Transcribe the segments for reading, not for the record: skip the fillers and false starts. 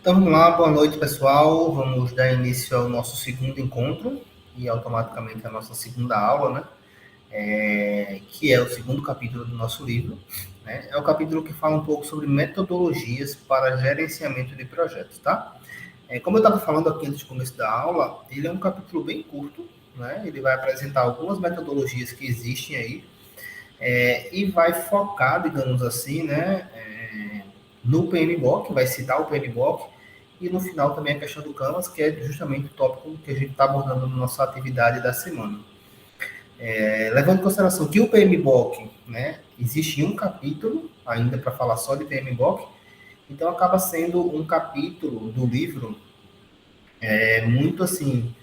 Então vamos lá, boa noite pessoal. Vamos dar início ao nosso segundo encontro e automaticamente a nossa segunda aula, né? Que é o segundo capítulo do nosso livro. Né? É o capítulo que fala um pouco sobre metodologias para gerenciamento de projetos, tá? Como eu estava falando aqui antes do começo da aula, ele é um capítulo bem curto, né? Ele vai apresentar algumas metodologias que existem aí e vai focar, digamos assim, né? No PMBOK, vai citar o PMBOK, e no final também a questão do Canvas, que é justamente o tópico que a gente está abordando na nossa atividade da semana. Levando em consideração que o PMBOK, né, existe um capítulo ainda para falar só de PMBOK, então acaba sendo um capítulo do livro muito assim,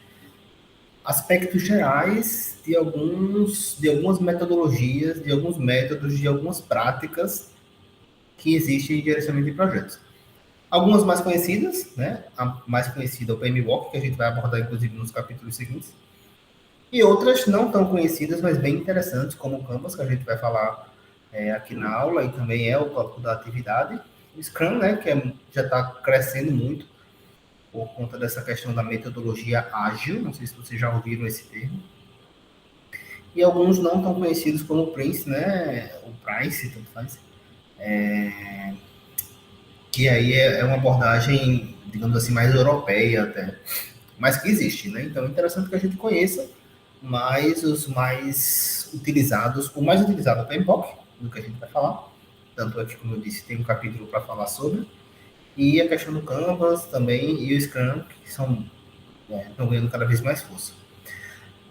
aspectos gerais de algumas metodologias, de alguns métodos, de algumas práticas que existem em gerenciamento de projetos. Algumas mais conhecidas, né? A mais conhecida é o PMBOK, que a gente vai abordar, inclusive, nos capítulos seguintes. E outras não tão conhecidas, mas bem interessantes, como o Canvas, que a gente vai falar aqui na aula, e também é o tópico da atividade. O Scrum, né? Que já está crescendo muito por conta dessa questão da metodologia ágil. Não sei se vocês já ouviram esse termo. E alguns não tão conhecidos como o Prince, né? O Price, tanto faz. Que aí é uma abordagem, digamos assim, mais europeia até, mas que existe, né? Então é interessante que a gente conheça mais os mais utilizados, o mais utilizado é o PMBOK, do que a gente vai falar, tanto é que, como eu disse, tem um capítulo para falar sobre, e a questão do Canvas também e o Scrum, que estão ganhando cada vez mais força.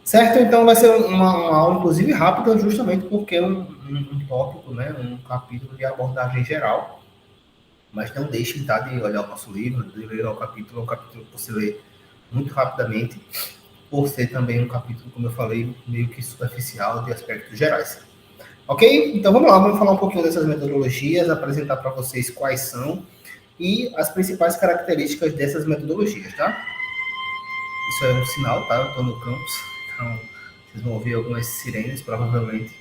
Certo? Então vai ser uma aula, inclusive, rápida, justamente porque é um tópico, né? Um capítulo de abordagem geral, mas não deixem de olhar o nosso livro, de ler o capítulo, é um capítulo que você lê muito rapidamente, por ser também um capítulo, como eu falei, meio que superficial de aspectos gerais. Ok? Então vamos lá, vamos falar um pouquinho dessas metodologias, apresentar para vocês quais são e as principais características dessas metodologias, tá? Isso é um sinal, tá? Eu estou no campus, então vocês vão ouvir algumas sirenes, provavelmente,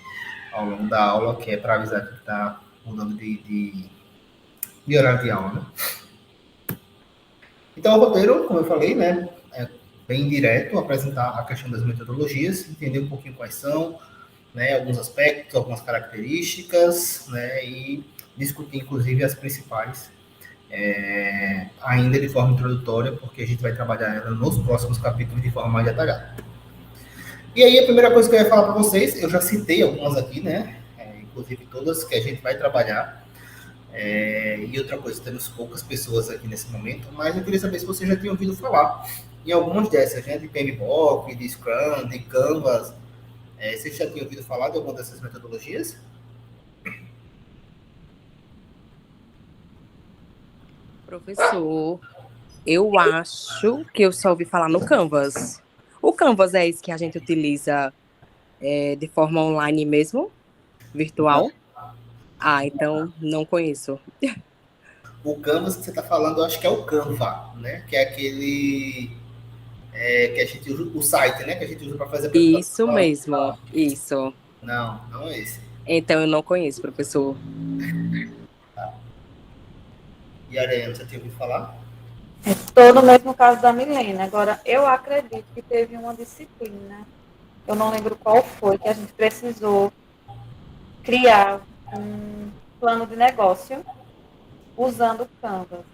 ao longo da aula, que é para avisar que está mudando de horário de aula, né? Então, o roteiro, como eu falei, né, é bem direto, apresentar a questão das metodologias, entender um pouquinho quais são, né, alguns aspectos, algumas características, né, e discutir, inclusive, as principais, ainda de forma introdutória, porque a gente vai trabalhar ela nos próximos capítulos de forma mais detalhada. E aí, a primeira coisa que eu ia falar para vocês, eu já citei algumas aqui, né, inclusive todas que a gente vai trabalhar. E outra coisa, temos poucas pessoas aqui nesse momento, mas eu queria saber se você já tinha ouvido falar em algumas dessas, né? De PMBOK, de Scrum, de Canvas. Você já tinha ouvido falar de alguma dessas metodologias? Professor, eu acho que eu só ouvi falar no Canvas. O Canvas é esse que a gente utiliza de forma online mesmo? Virtual? Ah, então não conheço. O Canvas que você está falando, eu acho que é o Canva, né? Que é aquele que a gente usa, o site, né? Que a gente usa para fazer Isso apresentação. mesmo, isso. Não, não é esse. Então eu não conheço, professor. E Ariane, você tinha ouvido falar? Estou no mesmo caso da Milena. Agora, eu acredito que teve uma disciplina, eu não lembro qual foi, que a gente precisou criar um plano de negócio usando o Canvas.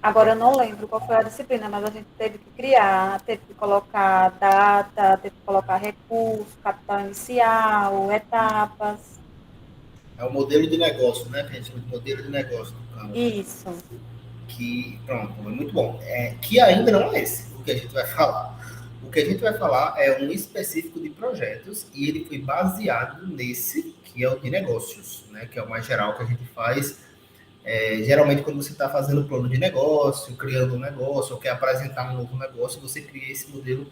Agora, eu não lembro qual foi a disciplina, mas a gente teve que criar, teve que colocar data, teve que colocar recurso, capital inicial, etapas. É o modelo de negócio, né? Que a gente chama de modelo de negócio do Canvas. Isso. Que, pronto, é muito bom. Que ainda não é esse o que a gente vai falar. O que a gente vai falar é um específico de projetos e ele foi baseado nesse, que é o de negócios, né? Que é o mais geral que a gente faz. Geralmente, quando você está fazendo plano de negócio, criando um negócio, ou quer apresentar um novo negócio, você cria esse modelo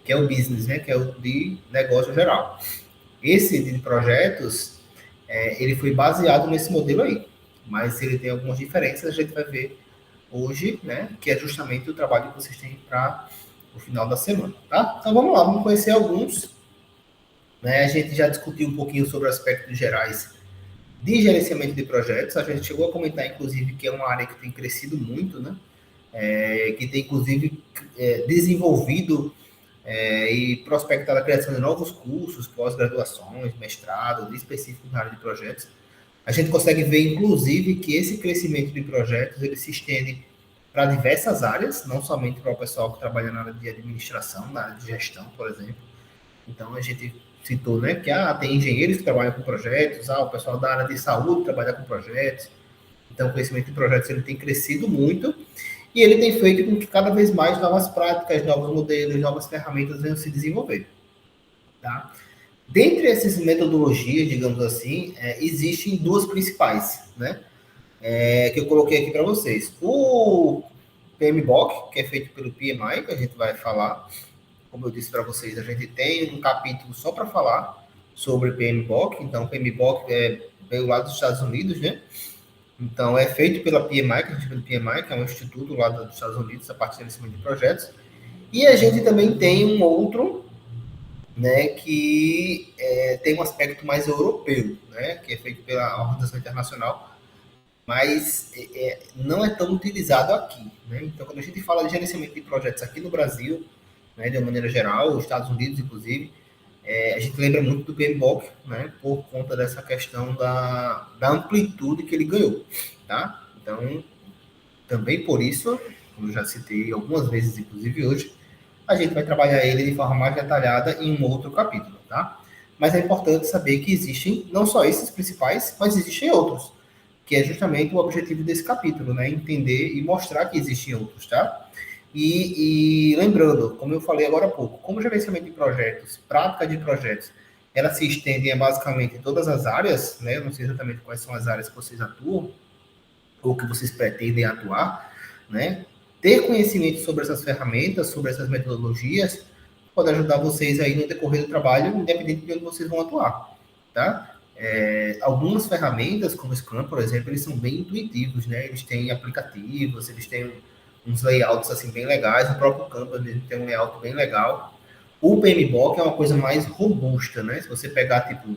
que é o business, né? Que é o de negócio geral. Esse de projetos, ele foi baseado nesse modelo aí, mas ele tem algumas diferenças, a gente vai ver hoje, né, que é justamente o trabalho que vocês têm para o final da semana, tá? Então vamos lá, vamos conhecer alguns, né? A gente já discutiu um pouquinho sobre aspectos gerais de gerenciamento de projetos, a gente chegou a comentar, inclusive, que é uma área que tem crescido muito, né? que tem, inclusive, desenvolvido e prospectado a criação de novos cursos, pós-graduações, mestrado, específicos na área de projetos. A gente consegue ver, inclusive, que esse crescimento de projetos ele se estende para diversas áreas, não somente para o pessoal que trabalha na área de administração, na área de gestão, por exemplo. Então, a gente citou, né, que tem engenheiros que trabalham com projetos, o pessoal da área de saúde trabalha com projetos. Então, o conhecimento de projetos ele tem crescido muito e ele tem feito com que cada vez mais novas práticas, novos modelos, novas ferramentas venham se desenvolver. Tá? Dentre essas metodologias, digamos assim, existem duas principais, né? Que eu coloquei aqui para vocês. O PMBOK, que é feito pelo PMI, que a gente vai falar. Como eu disse para vocês, a gente tem um capítulo só para falar sobre PMBOK. Então, o PMBOK veio lá dos Estados Unidos, né? Então, é feito pela PMI, que a gente chama de PMI, que é um instituto lá dos Estados Unidos, a partir de cima de projetos. E a gente também tem um outro, né, que tem um aspecto mais europeu, né, que é feito pela Organização Internacional, mas não é tão utilizado aqui, né? Então, quando a gente fala de gerenciamento de projetos aqui no Brasil, né, de uma maneira geral, os Estados Unidos, inclusive, a gente lembra muito do PMBOK, né, por conta dessa questão da amplitude que ele ganhou, tá? Então, também por isso, como eu já citei algumas vezes, inclusive hoje, a gente vai trabalhar ele de forma mais detalhada em um outro capítulo, tá? Mas é importante saber que existem não só esses principais, mas existem outros, que é justamente o objetivo desse capítulo, né? Entender e mostrar que existem outros, tá? E lembrando, como eu falei agora há pouco, como gerenciamento de projetos, prática de projetos, ela se estende basicamente em todas as áreas, né? Eu não sei exatamente quais são as áreas que vocês atuam, ou que vocês pretendem atuar, né? Ter conhecimento sobre essas ferramentas, sobre essas metodologias, pode ajudar vocês aí no decorrer do trabalho, independente de onde vocês vão atuar, tá? Algumas ferramentas, como o Scrum, por exemplo, eles são bem intuitivos, né? Eles têm aplicativos, eles têm uns layouts assim bem legais, o próprio Canva mesmo tem um layout bem legal. O PMBOK é uma coisa mais robusta, né? Se você pegar, tipo,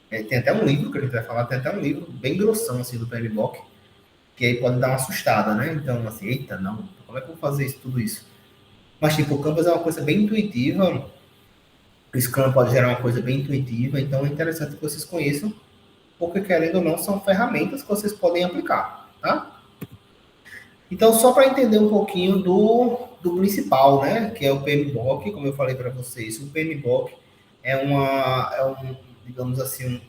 tem até um livro que a gente vai falar, tem até um livro bem grossão, assim, do PMBOK, que aí pode dar uma assustada, né? Então, assim, eita, não, como é que eu vou fazer isso, tudo isso? Mas, tipo, o Canvas é uma coisa bem intuitiva, o Scrum pode gerar uma coisa bem intuitiva, então é interessante que vocês conheçam, porque, querendo ou não, são ferramentas que vocês podem aplicar, tá? Então, só para entender um pouquinho do principal, né? Que é o PMBOK, como eu falei para vocês, o PMBOK digamos assim,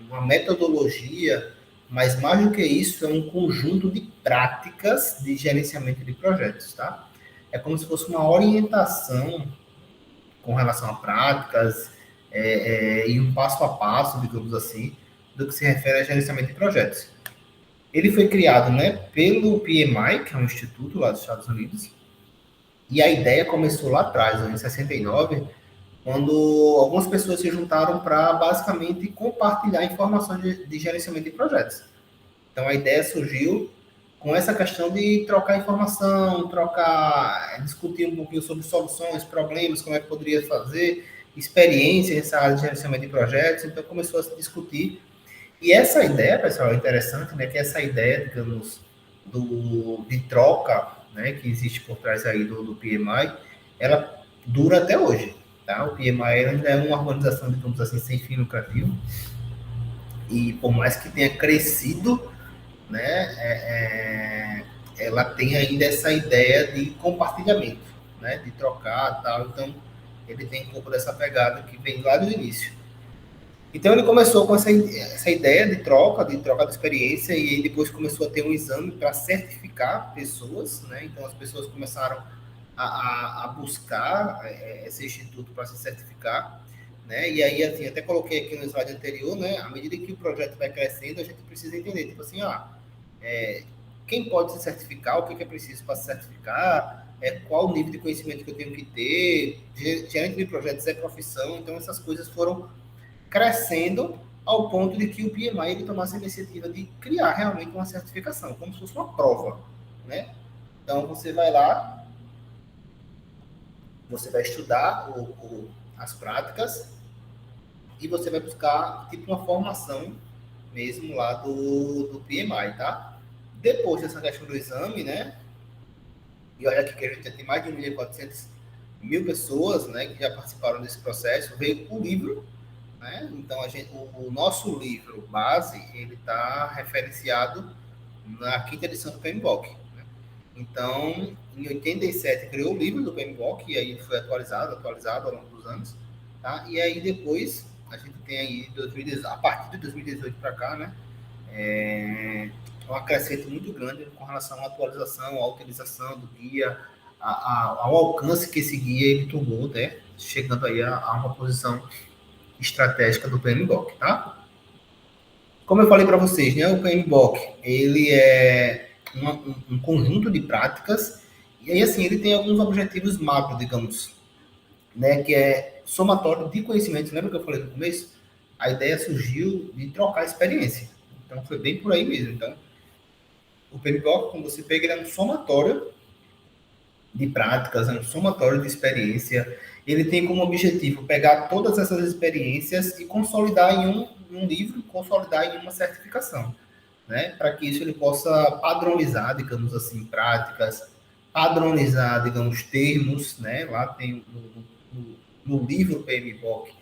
uma metodologia, mas mais do que isso, é um conjunto de práticas de gerenciamento de projetos, tá? É como se fosse uma orientação com relação a práticas e um passo a passo, digamos assim, do que se refere a gerenciamento de projetos. Ele foi criado, né, pelo PMI, que é um instituto lá dos Estados Unidos, e a ideia começou lá atrás, em 69, quando algumas pessoas se juntaram para basicamente compartilhar informações de gerenciamento de projetos. Então a ideia surgiu com essa questão de trocar informação, discutir um pouquinho sobre soluções, problemas, como é que poderia fazer, experiência nessa área de gerenciamento de projetos. Então começou a se discutir. E essa ideia, pessoal, é interessante, né? Que essa ideia, digamos, de troca, né? Que existe por trás aí do PMI, ela dura até hoje, tá? O PMI ainda é uma organização, digamos assim, sem fim lucrativo. E por mais que tenha crescido, né? Ela tem ainda essa ideia de compartilhamento, né? De trocar, tal. Então, ele tem um pouco dessa pegada que vem lá do início. Então ele começou com essa ideia de troca de experiência, e aí depois começou a ter um exame para certificar pessoas, né? Então as pessoas começaram a buscar esse instituto para se certificar, né? E aí, assim, até coloquei aqui no slide anterior, né? À medida que o projeto vai crescendo, a gente precisa entender, tipo assim, quem pode se certificar, o que é preciso para se certificar, qual o nível de conhecimento que eu tenho que ter, gerente de projetos é profissão, então essas coisas foram crescendo ao ponto de que o PMI ele tomasse a iniciativa de criar realmente uma certificação, como se fosse uma prova, né? Então, você vai lá, você vai estudar as práticas e você vai buscar, tipo, uma formação mesmo lá do PMI, tá? Depois dessa questão do exame, né? E olha aqui que a gente já tem mais de 1.400.000 pessoas, né, que já participaram desse processo. Veio o livro, né? Então, o nosso livro base, ele está referenciado na quinta edição do PMBOK. Né? Então, em 87, criou o livro do PMBOK, e aí foi atualizado ao longo dos anos. Tá? E aí, depois, a gente tem aí, a partir de 2018 para cá, né? Um acrescento muito grande com relação à atualização, à utilização do guia, ao alcance que esse guia ele tomou, né? Chegando aí a uma posição estratégica do PMBOK, tá? Como eu falei para vocês, né, o PMBOK, ele é um conjunto de práticas, e aí, assim, ele tem alguns objetivos macro, digamos, né, que é somatório de conhecimentos. Lembra que eu falei no começo? A ideia surgiu de trocar experiência. Então, foi bem por aí mesmo. Então, o PMBOK, quando você pega, ele é um somatório de práticas, é um somatório de experiência. Ele tem como objetivo pegar todas essas experiências e consolidar em um livro, consolidar em uma certificação, né? Para que isso ele possa padronizar, digamos assim, práticas, padronizar, digamos, termos, né? Lá tem no livro PMBOK,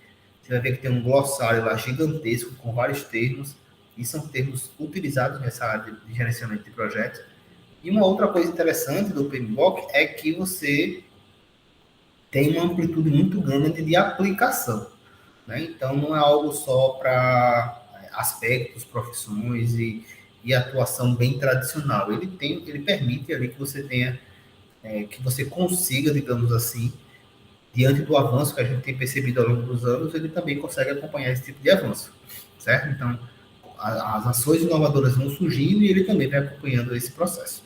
você vai ver que tem um glossário lá gigantesco com vários termos, e são termos utilizados nessa área de gerenciamento de projetos. E uma outra coisa interessante do PMBOK é que você tem uma amplitude muito grande de aplicação, né? Então, não é algo só para aspectos, profissões e atuação bem tradicional. Ele permite ali que você tenha, que você consiga, digamos assim, diante do avanço que a gente tem percebido ao longo dos anos, ele também consegue acompanhar esse tipo de avanço, certo? Então, as ações inovadoras vão surgindo e ele também vai acompanhando esse processo.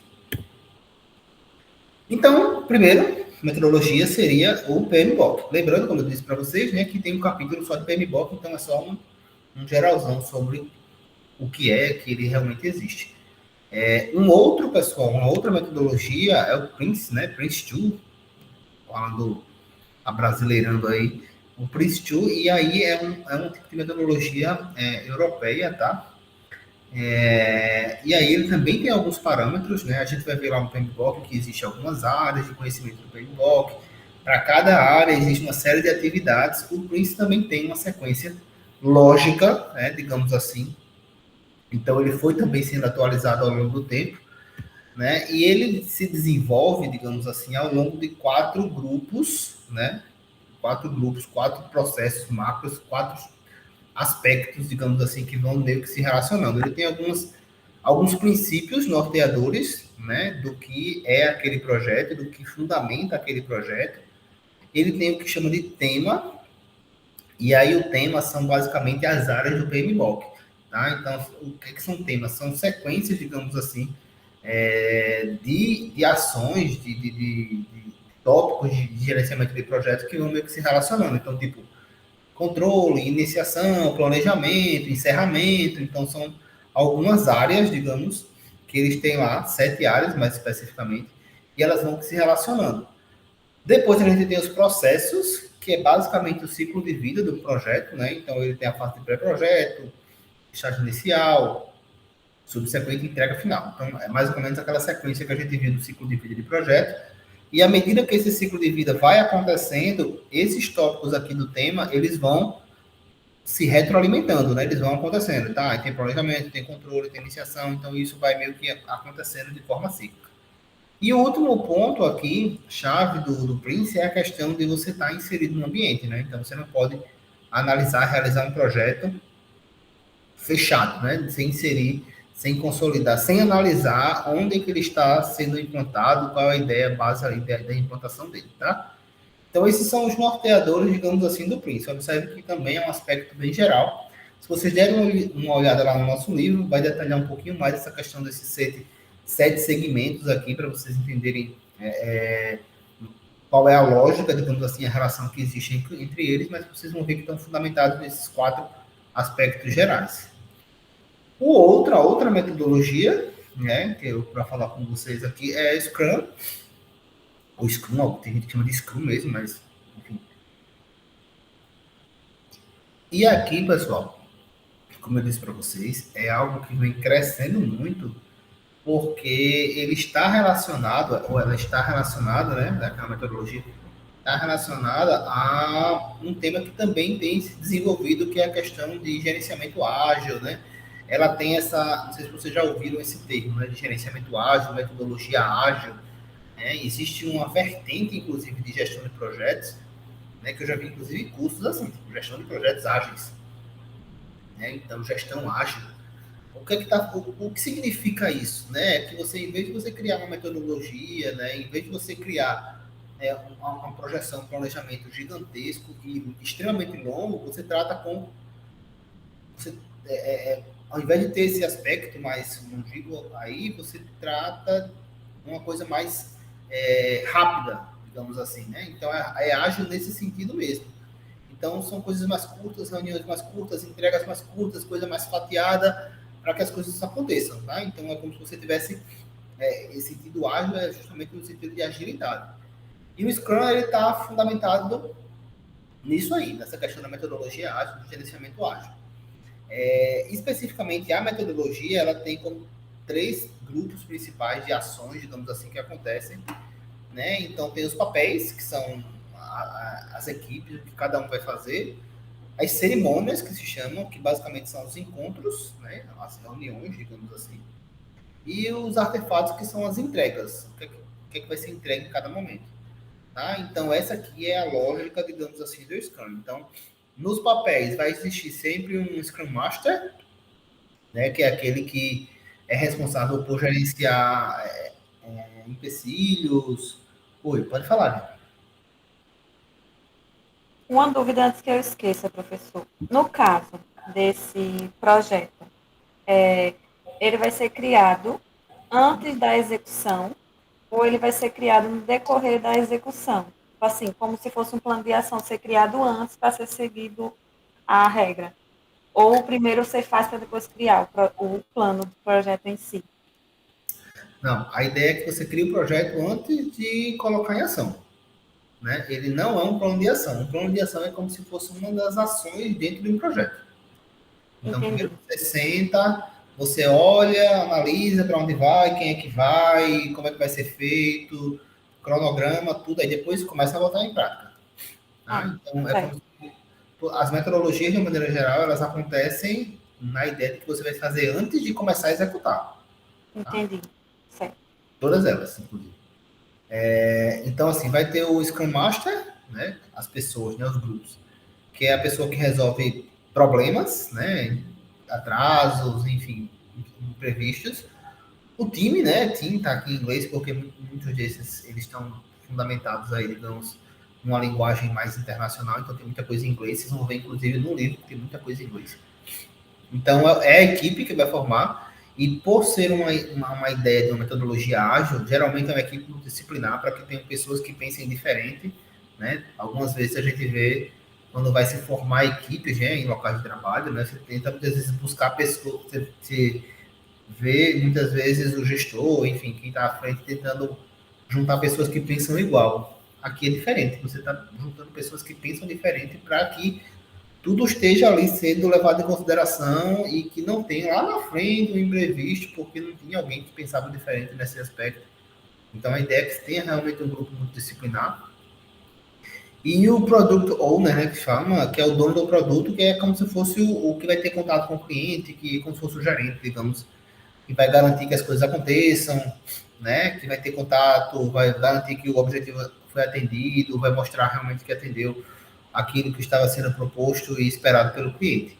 Então, primeiro, metodologia seria o PMBOK. Lembrando, como eu disse para vocês, né, que tem um capítulo só de PMBOK, então é só um geralzão sobre o que ele realmente existe. Um outro, pessoal, uma outra metodologia é o PRINCE, né, PRINCE2, falando, abrasileirando aí, o PRINCE2, e aí é um tipo de metodologia europeia, tá? E aí ele também tem alguns parâmetros, né? A gente vai ver lá no PMBOK que existem algumas áreas de conhecimento do PMBOK. Para cada área existe uma série de atividades. O Prince também tem uma sequência lógica, né, digamos assim. Então ele foi também sendo atualizado ao longo do tempo, né? E ele se desenvolve, digamos assim, ao longo de 4 grupos, né? 4 grupos, 4 processos macros, 4 aspectos, digamos assim, que vão meio que se relacionando. Ele tem alguns princípios norteadores, né, do que é aquele projeto, do que fundamenta aquele projeto. Ele tem o que chama de tema, e aí o tema são basicamente as áreas do PMBOK, tá? Então, o que são temas? São sequências, digamos assim, de ações, de tópicos de gerenciamento de projetos que vão meio que se relacionando. Então, tipo, controle, iniciação, planejamento, encerramento. Então, são algumas áreas, digamos, que eles têm lá, 7 áreas mais especificamente, e elas vão se relacionando. Depois a gente tem os processos, que é basicamente o ciclo de vida do projeto, né? Então, ele tem a fase de pré-projeto, estágio inicial, subsequente entrega final. Então, é mais ou menos aquela sequência que a gente viu do ciclo de vida de projeto. E à medida que esse ciclo de vida vai acontecendo, esses tópicos aqui do tema, eles vão se retroalimentando, né? Eles vão acontecendo, tá? Tem planejamento, tem controle, tem iniciação, então isso vai meio que acontecendo de forma cíclica. E o último ponto aqui, chave do Prince, é a questão de você estar inserido no ambiente, né? Então você não pode analisar, realizar um projeto fechado, né? Sem inserir, sem consolidar, sem analisar onde é que ele está sendo implantado, qual é a ideia base ali da implantação dele, tá? Então, esses são os norteadores, digamos assim, do Prince. Observe que também é um aspecto bem geral. Se vocês derem uma olhada lá no nosso livro, vai detalhar um pouquinho mais essa questão desses 7 segmentos aqui, para vocês entenderem qual é a lógica, digamos assim, a relação que existe entre eles, mas vocês vão ver que estão fundamentados nesses 4 aspectos gerais. A outra metodologia, né, que eu para falar com vocês aqui, é Scrum, ou Scrum, tem gente que chama de Scrum mesmo, mas enfim. E aqui, pessoal, como eu disse para vocês, é algo que vem crescendo muito porque ele está relacionado, ou ela está relacionada, né, daquela metodologia, está relacionada a um tema que também tem se desenvolvido, que é a questão de gerenciamento ágil, né? Ela tem essa, não sei se vocês já ouviram esse termo, né, de gerenciamento ágil, metodologia ágil, né? Existe uma vertente, inclusive, de gestão de projetos, né, que eu já vi, inclusive, cursos assim, tipo, gestão de projetos ágeis, né? Então, gestão ágil. O que significa isso, né? Que você, em vez de você criar uma metodologia, né, em vez de você criar uma projeção, um planejamento gigantesco e extremamente longo, você trata com, você, ao invés de ter esse aspecto mais longevo aí, você trata uma coisa mais rápida, digamos assim, né? Então é ágil nesse sentido mesmo. Então são coisas mais curtas, reuniões mais curtas, entregas mais curtas, coisa mais fatiada, para que as coisas aconteçam, tá? Então é como se você tivesse esse sentido ágil, é justamente no sentido de agilidade. E o Scrum ele está fundamentado nisso aí, nessa questão da metodologia ágil, do gerenciamento ágil. Especificamente a metodologia, ela tem como 3 grupos principais de ações, digamos assim, que acontecem, né? Então tem os papéis, que são as equipes, o que cada um vai fazer, as cerimônias, que se chamam, que basicamente são os encontros, né? As reuniões, digamos assim, e os artefatos, que são as entregas, o que vai ser entregue em cada momento. Tá? Então, essa aqui é a lógica, digamos assim, do Scrum. Então, nos papéis vai existir sempre um Scrum Master, né, que é aquele que é responsável por gerenciar empecilhos. Oi, pode falar, né? Uma dúvida antes que eu esqueça, professor. No caso desse projeto, ele vai ser criado antes da execução ou ele vai ser criado no decorrer da execução? Assim, como se fosse um plano de ação ser criado antes para ser seguido a regra. Ou primeiro você faz para depois criar o plano do projeto em si? Não, a ideia é que você crie o projeto antes de colocar em ação. Né? Ele não é um plano de ação. Um plano de ação é como se fosse uma das ações dentro de um projeto. Então, Entendi. primeiro você senta, você olha, analisa para onde vai, quem é que vai, como é que vai ser feito, cronograma, tudo, aí depois começa a botar em prática. Tá? Então, certo. as metodologias, de uma maneira geral, elas acontecem na ideia de que você vai fazer antes de começar a executar. Tá? Entendi. Certo. Todas elas, inclusive. Então, assim, vai ter o Scrum Master, né? As pessoas, né? Os grupos, que é a pessoa que resolve problemas, né? Atrasos, enfim, imprevistos. O time, né? Team tá aqui em inglês porque muitos desses eles estão fundamentados aí, digamos, numa linguagem mais internacional, então tem muita coisa em inglês. Vocês vão ver, inclusive, no livro, tem muita coisa em inglês. Então, é a equipe que vai formar, e por ser uma ideia de uma metodologia ágil, geralmente é uma equipe multidisciplinar para que tenham pessoas que pensem diferente, né? Algumas vezes a gente vê, quando vai se formar equipes, né, em locais de trabalho, né, você tenta muitas vezes buscar pessoas, você vê muitas vezes o gestor, enfim, quem está à frente tentando juntar pessoas que pensam igual. Aqui é diferente, você está juntando pessoas que pensam diferente para que tudo esteja ali sendo levado em consideração e que não tenha lá na frente um imprevisto, porque não tinha alguém que pensava diferente nesse aspecto. Então, a ideia é que tenha realmente um grupo multidisciplinar. E o Product Owner, né, que chama, que é o dono do produto, que é como se fosse o que vai ter contato com o cliente, que é como se fosse o gerente, digamos, que vai garantir que as coisas aconteçam, né, que vai ter contato, vai garantir que o objetivo foi atendido, vai mostrar realmente que atendeu aquilo que estava sendo proposto e esperado pelo cliente.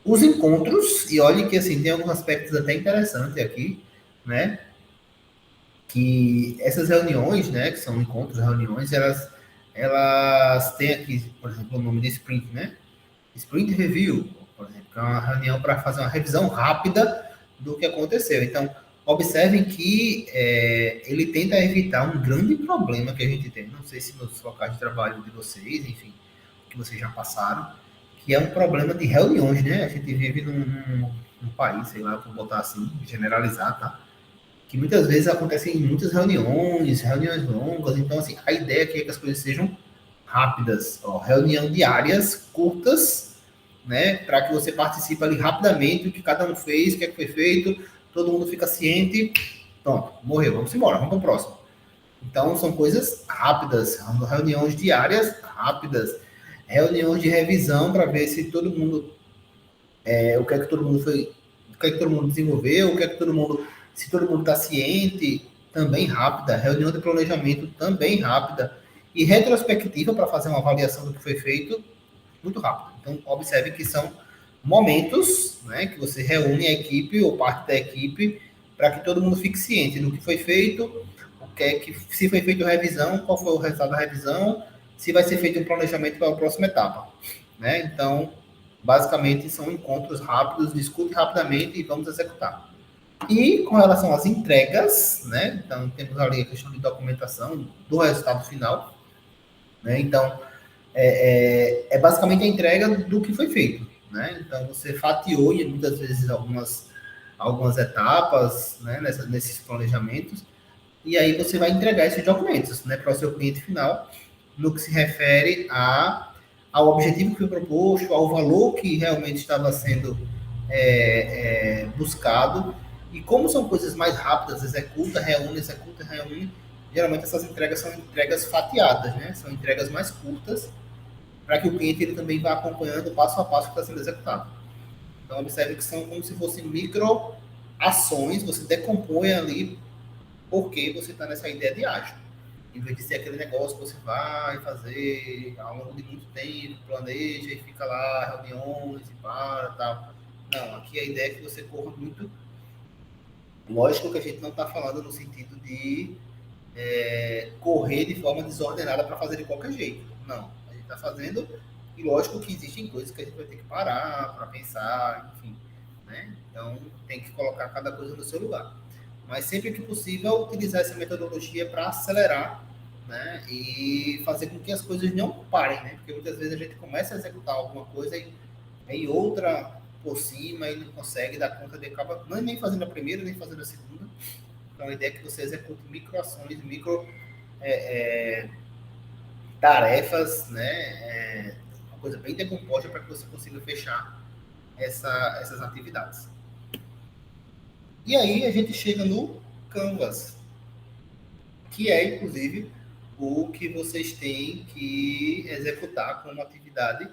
Os encontros, e olhe que assim, tem alguns aspectos até interessantes aqui, né? Que essas reuniões, né, que são encontros, reuniões, elas têm aqui, por exemplo, o nome de sprint, né? Sprint review, por exemplo, que é uma reunião para fazer uma revisão rápida do que aconteceu. Então, observem que ele tenta evitar um grande problema que a gente tem. Não sei se nos locais de trabalho de vocês, enfim, que vocês já passaram, que é um problema de reuniões, né? A gente vive num país, sei lá, vou botar assim, generalizar, tá? Que muitas vezes acontecem muitas reuniões longas. Então, assim, a ideia aqui é que as coisas sejam rápidas, ó, reunião diárias, curtas, né? Para que você participe ali rapidamente, o que cada um fez, o que é que foi feito, todo mundo fica ciente, pronto, morreu, vamos embora, vamos para o próximo. Então, são coisas rápidas, reuniões diárias rápidas, reuniões de revisão para ver se todo mundo, o que é que todo mundo foi, o que é que todo mundo desenvolveu, o que é que todo mundo, se todo mundo está ciente, também rápida, reunião de planejamento também rápida, e retrospectiva para fazer uma avaliação do que foi feito, muito rápido. Então, observe que são momentos, né, que você reúne a equipe ou parte da equipe para que todo mundo fique ciente do que foi feito, o que é que, se foi feita a revisão, qual foi o resultado da revisão, se vai ser feito um planejamento para a próxima etapa, né? Então, basicamente, são encontros rápidos, discute rapidamente e vamos executar. E com relação às entregas, né? Então, temos ali a questão de documentação do resultado final, né? Então, é basicamente a entrega do que foi feito, né? Então, você fatiou e muitas vezes algumas etapas, né, nesses planejamentos, e aí você vai entregar esses documentos, né, para o seu cliente final, no que se refere ao objetivo que foi proposto, ao valor que realmente estava sendo buscado, e como são coisas mais rápidas, executa, reúne, geralmente essas entregas são entregas fatiadas, né? São entregas mais curtas, para que o cliente ele também vá acompanhando passo a passo o que está sendo executado. Então, observe que são como se fossem micro ações, você decompõe ali porque você está nessa ideia de ágil. Em vez de ser aquele negócio que você vai fazer ao longo de muito tempo, planeja e fica lá, reuniões e para, tal. Não, aqui a ideia é que você corra muito. Lógico que a gente não está falando no sentido de correr de forma desordenada para fazer de qualquer jeito. Não, a gente está fazendo, e lógico que existem coisas que a gente vai ter que parar para pensar, enfim, né? Então, tem que colocar cada coisa no seu lugar. Mas sempre que possível, utilizar essa metodologia para acelerar, né? E fazer com que as coisas não parem, né? Porque muitas vezes a gente começa a executar alguma coisa e vem outra por cima e não consegue dar conta de acabar nem fazendo a primeira, nem fazendo a segunda. Então, a ideia é que você execute microações, tarefas, né? Uma coisa bem decomposta para que você consiga fechar essas atividades. E aí a gente chega no Canvas, que é, inclusive, o que vocês têm que executar como atividade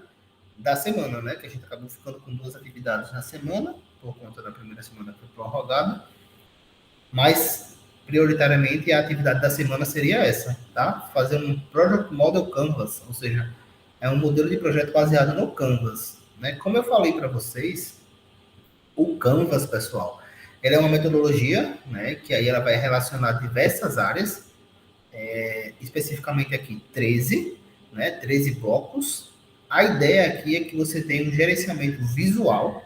da semana, né? Que a gente acabou ficando com 2 atividades na semana, por conta da primeira semana que foi prorrogada, mas prioritariamente a atividade da semana seria essa, tá? Fazer um Project Model Canvas, ou seja, é um modelo de projeto baseado no Canvas, né? Como eu falei para vocês, o Canvas, pessoal, ele é uma metodologia, né, que aí ela vai relacionar diversas áreas, especificamente aqui 13, né, 13 blocos. A ideia aqui é que você tenha um gerenciamento visual,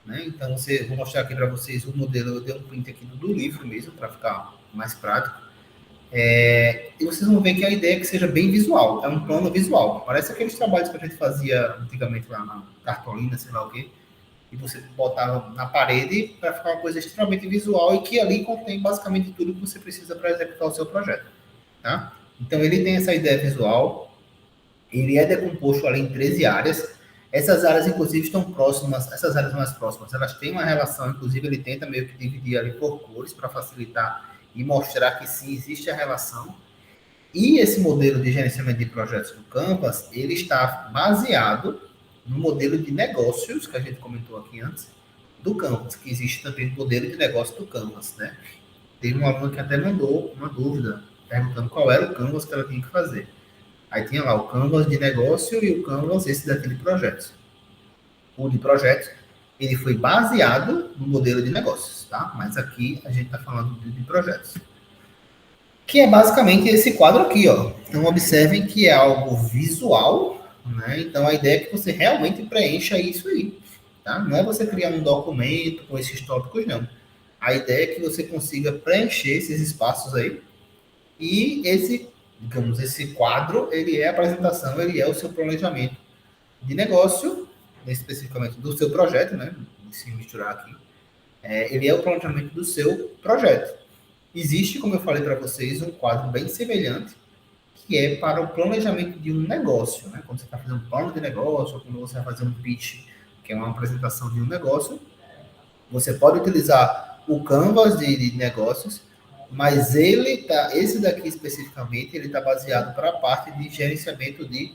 né? Então, vou mostrar aqui para vocês o modelo, eu dei um print aqui do livro mesmo, para ficar mais prático. E vocês vão ver que a ideia é que seja bem visual, é um plano visual. Parece aqueles trabalhos que a gente fazia antigamente lá na cartolina, sei lá o quê, e você botava na parede para ficar uma coisa extremamente visual e que ali contém basicamente tudo que você precisa para executar o seu projeto, tá? Então, ele tem essa ideia visual, ele é decomposto ali em 13 áreas. Essas áreas, inclusive, estão próximas, essas áreas mais próximas, elas têm uma relação, inclusive, ele tenta meio que dividir ali por cores para facilitar e mostrar que sim, existe a relação. E esse modelo de gerenciamento de projetos do Canvas, ele está baseado no modelo de negócios, que a gente comentou aqui antes, do Canvas, que existe também o modelo de negócio do Canvas, né? Teve uma aluna que até mandou uma dúvida, perguntando qual era o Canvas que ela tinha que fazer. Aí tinha lá o Canvas de negócio e o Canvas esse daqui de projetos. O de projetos, ele foi baseado no modelo de negócios, tá? Mas aqui a gente está falando de projetos. Que é basicamente esse quadro aqui, ó. Então, observem que é algo visual, né? Então, a ideia é que você realmente preencha isso aí, tá? Não é você criar um documento com esses tópicos, não. A ideia é que você consiga preencher esses espaços aí e esse quadro, ele é a apresentação, ele é o seu planejamento de negócio, especificamente do seu projeto, né? Se misturar aqui. Ele é o planejamento do seu projeto. Existe, como eu falei para vocês, um quadro bem semelhante, que é para o planejamento de um negócio, né? Quando você está fazendo um plano de negócio, ou quando você vai fazer um pitch, que é uma apresentação de um negócio, você pode utilizar o Canvas de negócios, mas esse daqui especificamente, ele está baseado para a parte de gerenciamento de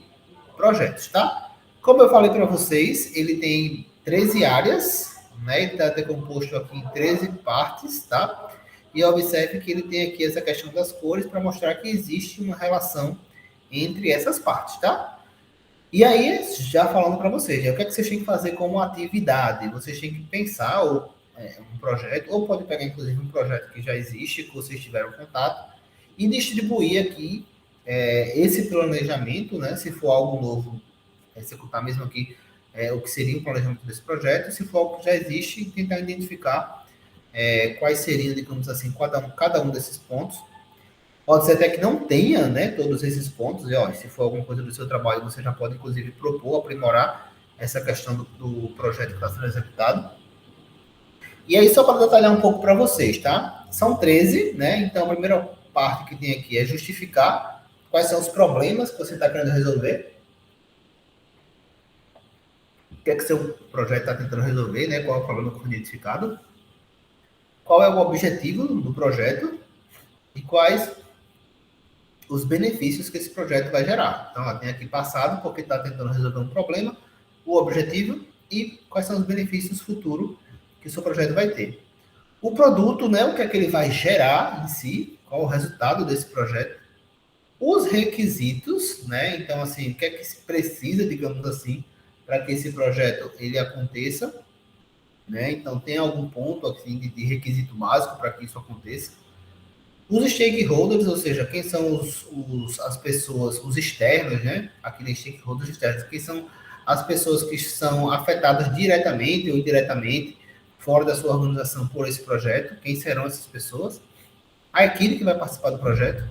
projetos, tá? Como eu falei para vocês, ele tem 13 áreas, né? Ele está decomposto aqui em 13 partes, tá? E observe que ele tem aqui essa questão das cores para mostrar que existe uma relação entre essas partes, tá? E aí, já falando para vocês, o que é que vocês têm que fazer como atividade? Vocês têm que pensar um projeto, ou pode pegar, inclusive, um projeto que já existe, que vocês tiveram contato, e distribuir aqui esse planejamento, né? Se for algo novo, executar mesmo aqui o que seria o planejamento desse projeto, se for algo que já existe, tentar identificar quais seriam, digamos assim, cada um desses pontos. Pode ser até que não tenha, né, todos esses pontos, e ó, se for alguma coisa do seu trabalho, você já pode, inclusive, propor, aprimorar essa questão do projeto que está sendo executado. E aí, só para detalhar um pouco para vocês, tá? São 13, né? Então, a primeira parte que tem aqui é justificar quais são os problemas que você está querendo resolver. O que é que seu projeto está tentando resolver, né? Qual é o problema que foi identificado? Qual é o objetivo do projeto? E quais os benefícios que esse projeto vai gerar. Então, ela tem aqui passado, porque está tentando resolver um problema, o objetivo e quais são os benefícios futuros que o seu projeto vai ter. O produto, né, o que é que ele vai gerar em si, qual o resultado desse projeto. Os requisitos, né, então, assim, o que é que se precisa, digamos assim, para que esse projeto ele aconteça, né? Então, tem algum ponto, assim, de requisito básico para que isso aconteça. Os stakeholders, ou seja, quem são as pessoas, os externos, né? Aqueles stakeholders externos, quem são as pessoas que são afetadas diretamente ou indiretamente fora da sua organização por esse projeto, quem serão essas pessoas? A equipe que vai participar do projeto.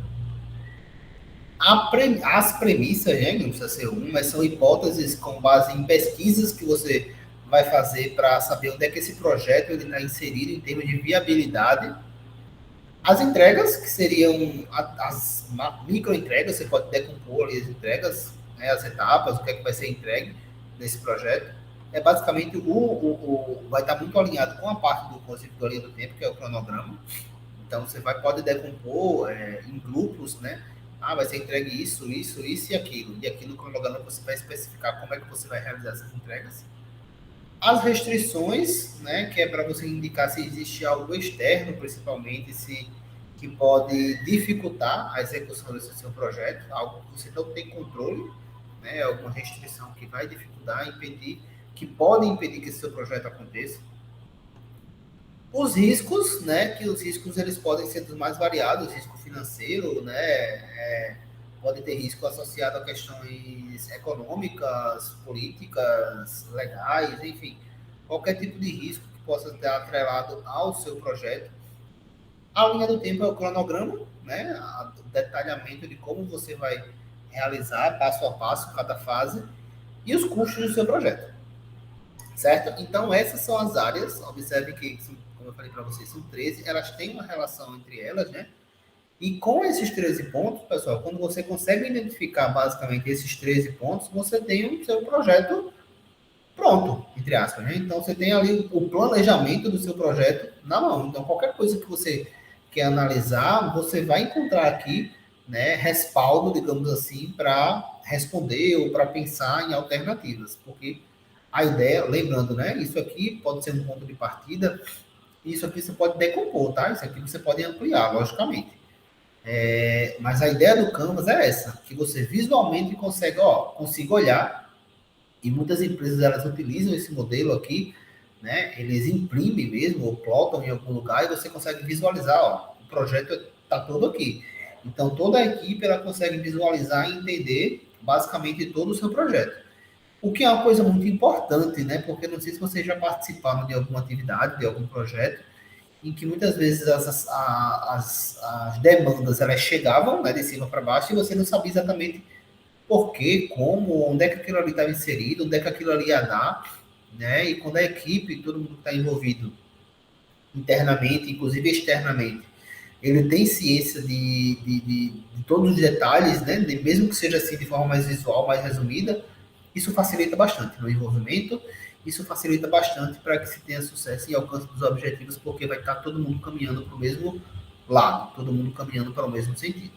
As premissas, né? Não precisa ser uma, mas são hipóteses com base em pesquisas que você vai fazer para saber onde é que esse projeto está inserido em termos de viabilidade. As entregas, que seriam as microentregas, você pode decompor ali as entregas, né, as etapas, o que é que vai ser entregue nesse projeto. É basicamente vai estar muito alinhado com a parte do conceito de linha do tempo, que é o cronograma. Então, você pode decompor em grupos, né? Vai ser entregue isso, isso, isso e aquilo. E aqui no cronograma você vai especificar como é que você vai realizar essas entregas. As restrições, né, que é para você indicar se existe algo externo, principalmente, que pode dificultar a execução desse seu projeto, algo que você não tem controle, né, alguma restrição que vai dificultar, que pode impedir que esse seu projeto aconteça. Os riscos, né, que os riscos eles podem ser dos mais variados, risco financeiro, né, pode ter risco associado a questões econômicas, políticas, legais, enfim, qualquer tipo de risco que possa estar atrelado ao seu projeto. A linha do tempo é o cronograma, né, o detalhamento de como você vai realizar passo a passo cada fase e os custos do seu projeto, certo? Então, essas são as áreas, observe que, como eu falei para vocês, são 13, elas têm uma relação entre elas, né? E com esses 13 pontos, pessoal, quando você consegue identificar basicamente esses 13 pontos, você tem o seu projeto pronto, entre aspas, né? Então, você tem ali o planejamento do seu projeto na mão. Então, qualquer coisa que você quer analisar, você vai encontrar aqui, né, respaldo, digamos assim, para responder ou para pensar em alternativas. Porque a ideia, lembrando, né, isso aqui pode ser um ponto de partida, isso aqui você pode decompor, tá? Isso aqui você pode ampliar, logicamente. Mas a ideia do Canvas é essa, que você visualmente consiga olhar, e muitas empresas elas utilizam esse modelo aqui, né? Eles imprimem mesmo, ou plotam em algum lugar, e você consegue visualizar, o projeto está todo aqui. Então, toda a equipe ela consegue visualizar e entender basicamente todo o seu projeto. O que é uma coisa muito importante, né? Porque não sei se vocês já participaram de alguma atividade, de algum projeto, em que muitas vezes as demandas elas chegavam, né, de cima para baixo e você não sabia exatamente por quê, como, onde é que aquilo ali estava inserido, onde é que aquilo ali ia dar, né? E quando a equipe, todo mundo que está envolvido internamente, inclusive externamente, ele tem ciência de todos os detalhes, né? Mesmo que seja assim de forma mais visual, mais resumida, isso facilita bastante no envolvimento Isso facilita bastante para que se tenha sucesso e alcance dos objetivos, porque vai estar todo mundo caminhando para o mesmo lado, todo mundo caminhando para o mesmo sentido.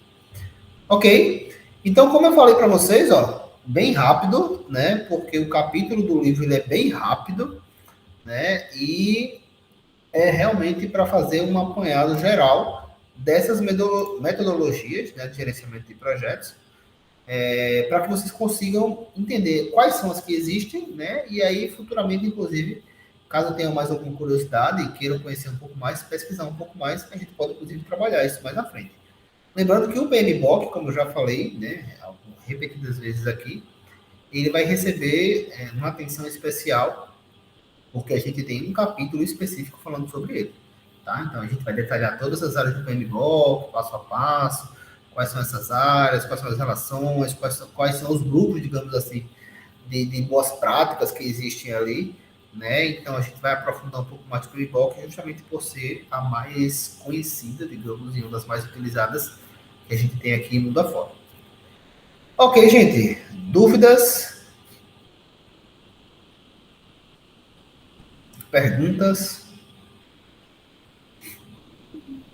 Ok? Então, como eu falei para vocês, ó, bem rápido, né? Porque o capítulo do livro ele é bem rápido, né? E é realmente para fazer um apanhado geral dessas metodologias, né, de gerenciamento de projetos, para que vocês consigam entender quais são as que existem, né? E aí, futuramente, inclusive, caso tenham mais alguma curiosidade e queiram conhecer um pouco mais, pesquisar um pouco mais, a gente pode, inclusive, trabalhar isso mais à frente. Lembrando que o PMBOK, como eu já falei, né, repetidas vezes aqui, ele vai receber uma atenção especial, porque a gente tem um capítulo específico falando sobre ele. Tá? Então, a gente vai detalhar todas as áreas do PMBOK, passo a passo, quais são essas áreas, quais são as relações, quais são os grupos, digamos assim, de boas práticas que existem ali, né? Então, a gente vai aprofundar um pouco mais o PMBOK, justamente por ser a mais conhecida, digamos, e uma das mais utilizadas que a gente tem aqui em mundo afora. Ok, gente. Dúvidas? Perguntas?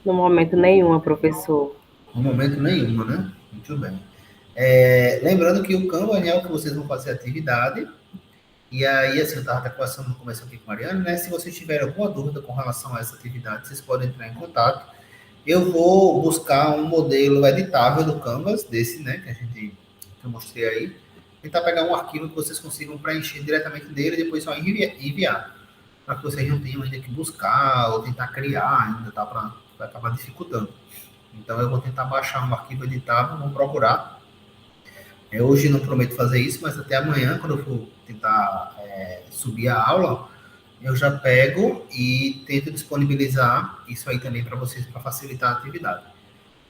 No momento nenhuma, professor. No momento nenhuma, né? Muito bem. Lembrando que o Canva é o que vocês vão fazer atividade. E aí, assim, eu estava até conversando no começo aqui com a Mariana, né? Se vocês tiverem alguma dúvida com relação a essa atividade, vocês podem entrar em contato. Eu vou buscar um modelo editável do Canvas, desse, né, que eu mostrei aí. Tentar pegar um arquivo que vocês consigam preencher diretamente dele e depois só enviar. Para que vocês não tenham ainda que buscar ou tentar criar ainda, tá? Vai acabar dificultando. Então, eu vou tentar baixar um arquivo editável, vou procurar. Hoje não prometo fazer isso, mas até amanhã, quando eu for tentar subir a aula, eu já pego e tento disponibilizar isso aí também para vocês, para facilitar a atividade.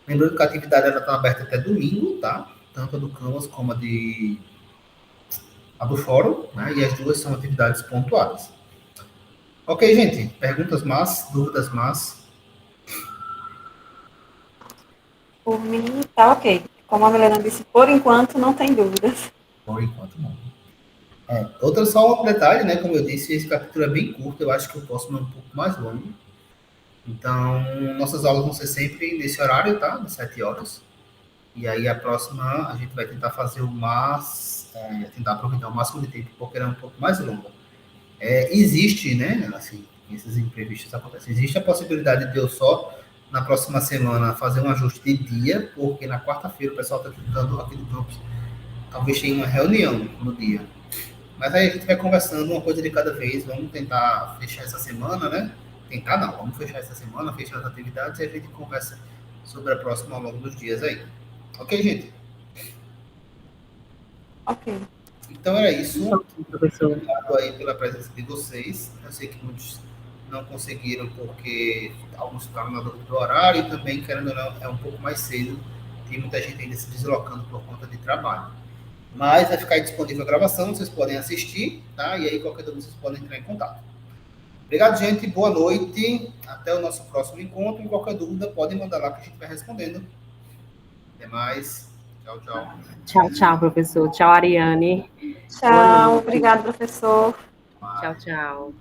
Lembrando que a atividade está aberta até domingo, tá? Tanto a do Canvas como a do Fórum, né? E as duas são atividades pontuadas. Ok, gente? Perguntas más, dúvidas más? Por mim, tá ok. Como a Milena disse, por enquanto não tem dúvidas. Por enquanto, não. Outra só um detalhe, né? Como eu disse, esse capítulo é bem curto, eu acho que o próximo é um pouco mais longo. Então, nossas aulas vão ser sempre nesse horário, tá? De 7 horas. E aí, a próxima, a gente vai tentar fazer tentar aproveitar o máximo de tempo, porque ela é um pouco mais longa. Existe, né? Assim, esses imprevistos acontecem. Existe a possibilidade de eu só, na próxima semana, fazer um ajuste de dia, porque na quarta-feira o pessoal está tentando aqui do campus, talvez tenha uma reunião no dia. Mas aí a gente vai conversando uma coisa de cada vez. Vamos tentar fechar essa semana, né? Tentar não, vamos fechar essa semana, fechar as atividades e a gente conversa sobre a próxima ao longo dos dias aí. Ok, gente? Ok. Então era isso. Professor. Obrigado aí pela presença de vocês. Eu sei que muitos não conseguiram porque alguns ficaram na dúvida do horário e também, querendo ou não, é um pouco mais cedo. Tem muita gente ainda se deslocando por conta de trabalho. Mas vai ficar disponível a gravação, vocês podem assistir, tá? E aí, qualquer dúvida, vocês podem entrar em contato. Obrigado, gente. Boa noite. Até o nosso próximo encontro. E qualquer dúvida, podem mandar lá que a gente vai respondendo. Até mais. Tchau, tchau. Tchau, tchau, professor. Tchau, Ariane. Tchau. Obrigado, professor. Tchau, tchau.